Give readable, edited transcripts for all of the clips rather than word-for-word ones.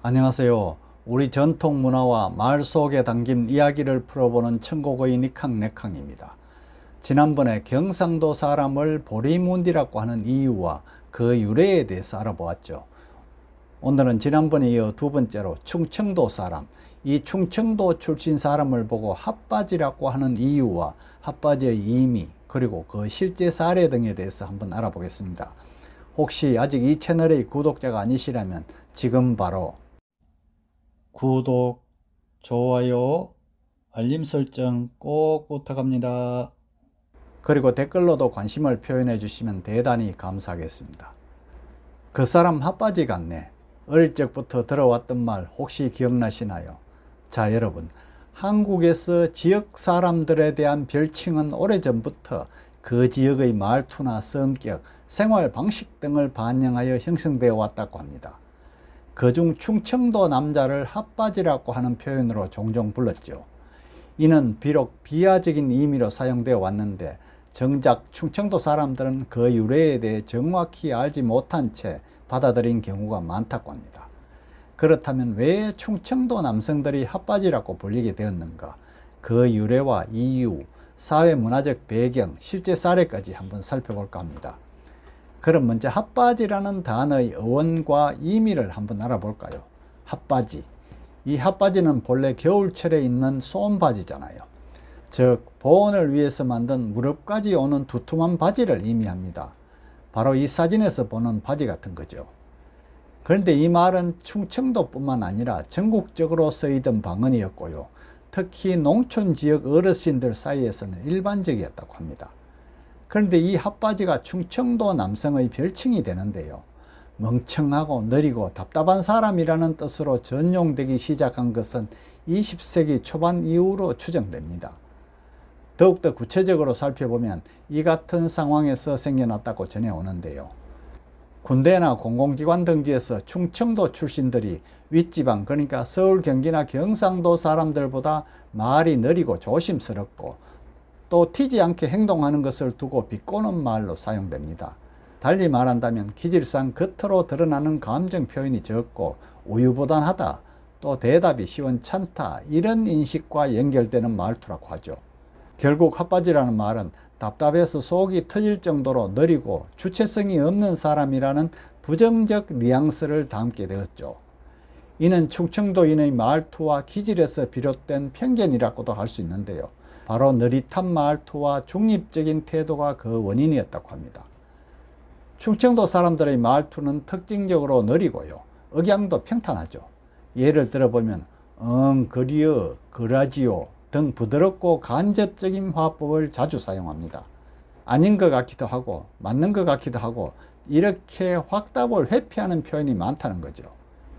안녕하세요. 우리 전통 문화와 마을 속에 담긴 이야기를 풀어보는 천국의 니캉네캉입니다. 지난번에 경상도 사람을 보리문디라고 하는 이유와 그 유래에 대해서 알아보았죠. 오늘은 지난번에 이어 두 번째로 충청도 사람, 이 충청도 출신 사람을 보고 핫바지라고 하는 이유와 핫바지의 의미, 그리고 그 실제 사례 등에 대해서 한번 알아보겠습니다. 혹시 아직 이 채널의 구독자가 아니시라면 지금 바로 구독, 좋아요, 알림 설정 꼭 부탁합니다. 그리고 댓글로도 관심을 표현해 주시면 대단히 감사하겠습니다. 그 사람 핫바지 같네. 어릴 적부터 들어왔던 말 혹시 기억나시나요? 자, 여러분, 한국에서 지역 사람들에 대한 별칭은 오래전부터 그 지역의 말투나 성격, 생활 방식 등을 반영하여 형성되어 왔다고 합니다. 그중 충청도 남자를 핫바지라고 하는 표현으로 종종 불렀죠. 이는 비록 비하적인 의미로 사용되어 왔는데 정작 충청도 사람들은 그 유래에 대해 정확히 알지 못한 채 받아들인 경우가 많다고 합니다. 그렇다면 왜 충청도 남성들이 핫바지라고 불리게 되었는가? 그 유래와 이유, 사회문화적 배경, 실제 사례까지 한번 살펴볼까 합니다. 그럼 먼저 핫바지라는 단어의 어원과 의미를 한번 알아볼까요? 핫바지. 이 핫바지는 본래 겨울철에 입는 솜바지잖아요. 즉 보온을 위해서 만든 무릎까지 오는 두툼한 바지를 의미합니다. 바로 이 사진에서 보는 바지 같은 거죠. 그런데 이 말은 충청도뿐만 아니라 전국적으로 쓰이던 방언이었고요. 특히 농촌 지역 어르신들 사이에서는 일반적이었다고 합니다. 그런데 이 핫바지가 충청도 남성의 별칭이 되는데요. 멍청하고 느리고 답답한 사람이라는 뜻으로 전용되기 시작한 것은 20세기 초반 이후로 추정됩니다. 더욱더 구체적으로 살펴보면 이 같은 상황에서 생겨났다고 전해오는데요. 군대나 공공기관 등지에서 충청도 출신들이 윗지방, 그러니까 서울, 경기나 경상도 사람들보다 말이 느리고 조심스럽고 또 튀지 않게 행동하는 것을 두고 비꼬는 말로 사용됩니다. 달리 말한다면 기질상 겉으로 드러나는 감정 표현이 적고 우유부단하다, 또 대답이 시원찮다, 이런 인식과 연결되는 말투라고 하죠. 결국 핫바지라는 말은 답답해서 속이 터질 정도로 느리고 주체성이 없는 사람이라는 부정적 뉘앙스를 담게 되었죠. 이는 충청도인의 말투와 기질에서 비롯된 편견이라고도 할 수 있는데요. 바로 느릿한 말투와 중립적인 태도가 그 원인이었다고 합니다. 충청도 사람들의 말투는 특징적으로 느리고요. 억양도 평탄하죠. 예를 들어보면 그리요, 그라지요 등 부드럽고 간접적인 화법을 자주 사용합니다. 아닌 것 같기도 하고 맞는 것 같기도 하고 이렇게 확답을 회피하는 표현이 많다는 거죠.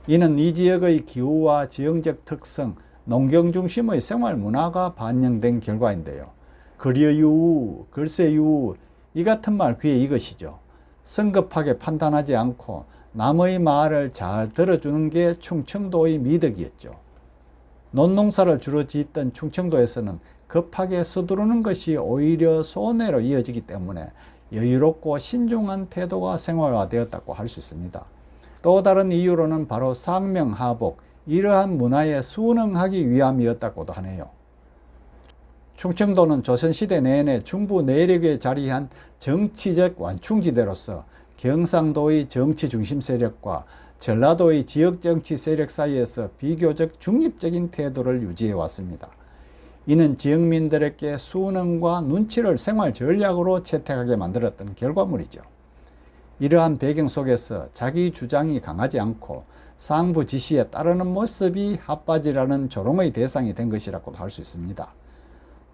이는 이 지역의 기후와 지형적 특성, 농경 중심의 생활 문화가 반영된 결과인데요. 그려유, 글쎄유, 이 같은 말 귀에 이것이죠. 성급하게 판단하지 않고 남의 말을 잘 들어주는 게 충청도의 미덕이었죠. 논농사를 주로 짓던 충청도에서는 급하게 서두르는 것이 오히려 손해로 이어지기 때문에 여유롭고 신중한 태도가 생활화되었다고 할 수 있습니다. 또 다른 이유로는 바로 상명하복, 이러한 문화에 순응하기 위함이었다고도 하네요. 충청도는 조선시대 내내 중부 내륙에 자리한 정치적 완충지대로서 경상도의 정치 중심 세력과 전라도의 지역 정치 세력 사이에서 비교적 중립적인 태도를 유지해 왔습니다. 이는 지역민들에게 순응과 눈치를 생활 전략으로 채택하게 만들었던 결과물이죠. 이러한 배경 속에서 자기 주장이 강하지 않고 상부 지시에 따르는 모습이 핫바지라는 조롱의 대상이 된 것이라고도 할 수 있습니다.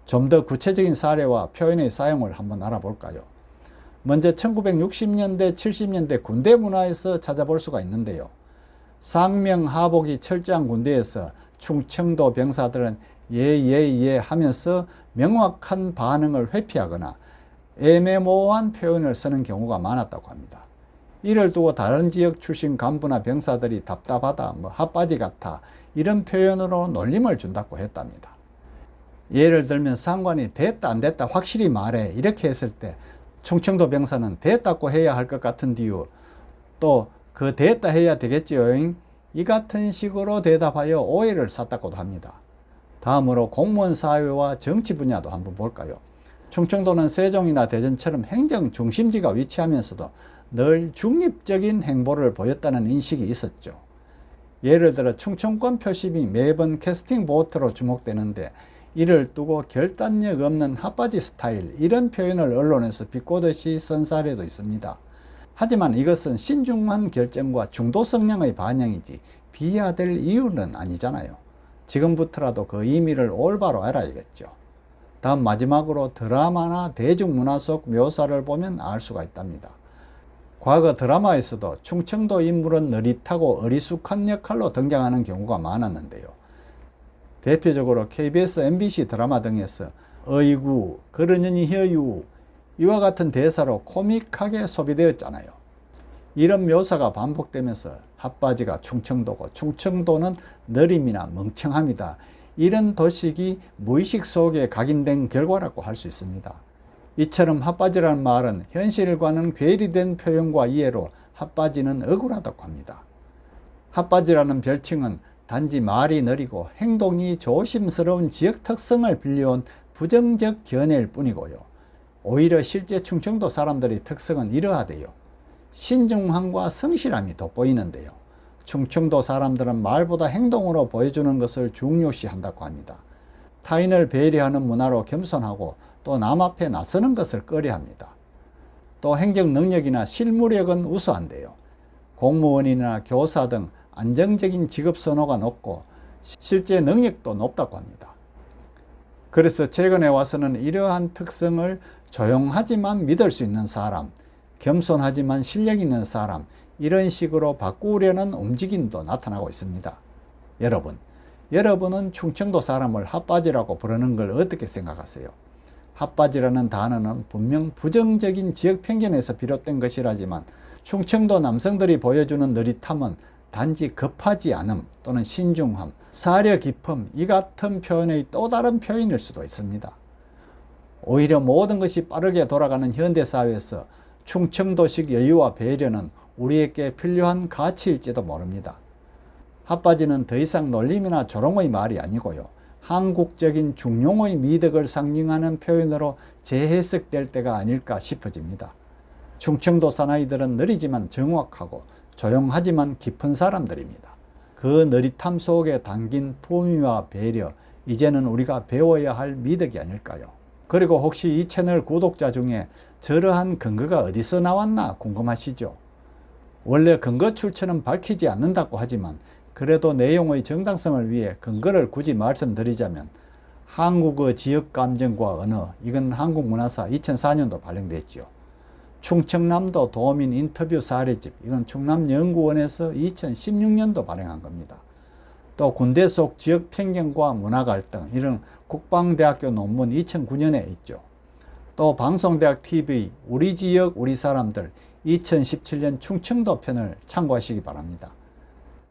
좀 더 구체적인 사례와 표현의 사용을 한번 알아볼까요? 먼저 1960년대, 70년대 군대 문화에서 찾아볼 수가 있는데요. 상명하복이 철저한 군대에서 충청도 병사들은 예 하면서 명확한 반응을 회피하거나 애매모호한 표현을 쓰는 경우가 많았다고 합니다. 이를 두고 다른 지역 출신 간부나 병사들이 답답하다, 핫바지 같아, 이런 표현으로 놀림을 준다고 했답니다. 예를 들면 상관이 됐다 안 됐다 확실히 말해 이렇게 했을 때 충청도 병사는 됐다고 해야 할 것 같은디요. 또 그 됐다 해야 되겠지요. 이 같은 식으로 대답하여 오해를 샀다고도 합니다. 다음으로 공무원 사회와 정치 분야도 한번 볼까요? 충청도는 세종이나 대전처럼 행정 중심지가 위치하면서도 늘 중립적인 행보를 보였다는 인식이 있었죠. 예를 들어 충청권 표심이 매번 캐스팅 보트로 주목되는데 이를 두고 결단력 없는 핫바지 스타일 이런 표현을 언론에서 비꼬듯이 쓴 사례도 있습니다. 하지만 이것은 신중한 결정과 중도 성향의 반영이지 비하될 이유는 아니잖아요. 지금부터라도 그 의미를 올바로 알아야겠죠. 다음 마지막으로 드라마나 대중문화 속 묘사를 보면 알 수가 있답니다. 과거 드라마에서도 충청도 인물은 느릿하고 어리숙한 역할로 등장하는 경우가 많았는데요. 대표적으로 KBS, MBC 드라마 등에서 어이구, 그러느니 혀유 이와 같은 대사로 코믹하게 소비되었잖아요. 이런 묘사가 반복되면서 핫바지가 충청도고 충청도는 느림이나 멍청함이다. 이런 도식이 무의식 속에 각인된 결과라고 할 수 있습니다. 이처럼 핫바지라는 말은 현실과는 괴리된 표현과 이해로 핫바지는 억울하다고 합니다. 핫바지라는 별칭은 단지 말이 느리고 행동이 조심스러운 지역 특성을 빌려온 부정적 견해일 뿐이고요. 오히려 실제 충청도 사람들의 특성은 이러하대요. 신중함과 성실함이 돋보이는데요. 충청도 사람들은 말보다 행동으로 보여주는 것을 중요시한다고 합니다. 타인을 배려하는 문화로 겸손하고 또 남 앞에 나서는 것을 꺼려합니다. 또 행정 능력이나 실무력은 우수한데요. 공무원이나 교사 등 안정적인 직업 선호가 높고 실제 능력도 높다고 합니다. 그래서 최근에 와서는 이러한 특성을 조용하지만 믿을 수 있는 사람, 겸손하지만 실력 있는 사람 이런 식으로 바꾸려는 움직임도 나타나고 있습니다. 여러분은 충청도 사람을 핫바지라고 부르는 걸 어떻게 생각하세요? 핫바지라는 단어는 분명 부정적인 지역 편견에서 비롯된 것이라지만 충청도 남성들이 보여주는 느릿함은 단지 급하지 않음 또는 신중함, 사려 깊음 이 같은 표현의 또 다른 표현일 수도 있습니다. 오히려 모든 것이 빠르게 돌아가는 현대사회에서 충청도식 여유와 배려는 우리에게 필요한 가치일지도 모릅니다. 핫바지는 더 이상 놀림이나 조롱의 말이 아니고요. 한국적인 중용의 미덕을 상징하는 표현으로 재해석될 때가 아닐까 싶어집니다. 충청도 사나이들은 느리지만 정확하고 조용하지만 깊은 사람들입니다. 그 느릿함 속에 담긴 품위와 배려, 이제는 우리가 배워야 할 미덕이 아닐까요? 그리고 혹시 이 채널 구독자 중에 저러한 근거가 어디서 나왔나 궁금하시죠? 원래 근거 출처는 밝히지 않는다고 하지만 그래도 내용의 정당성을 위해 근거를 굳이 말씀드리자면 한국어 지역감정과 언어, 이건 한국문화사 2004년도 발행됐죠. 충청남도 도민 인터뷰 사례집, 이건 충남연구원에서 2016년도 발행한 겁니다. 또 군대 속 지역 편견과 문화 갈등, 이런 국방대학교 논문 2009년에 있죠. 또 방송대학 TV 우리 지역 우리 사람들 2017년 충청도 편을 참고하시기 바랍니다.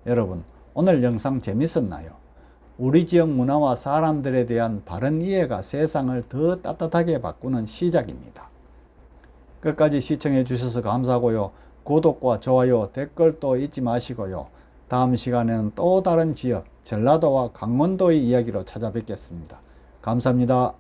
여러분, 오늘 영상 재밌었나요? 우리 지역 문화와 사람들에 대한 바른 이해가 세상을 더 따뜻하게 바꾸는 시작입니다. 끝까지 시청해 주셔서 감사하고요. 구독과 좋아요, 댓글도 잊지 마시고요. 다음 시간에는 또 다른 지역, 전라도와 강원도의 이야기로 찾아뵙겠습니다. 감사합니다.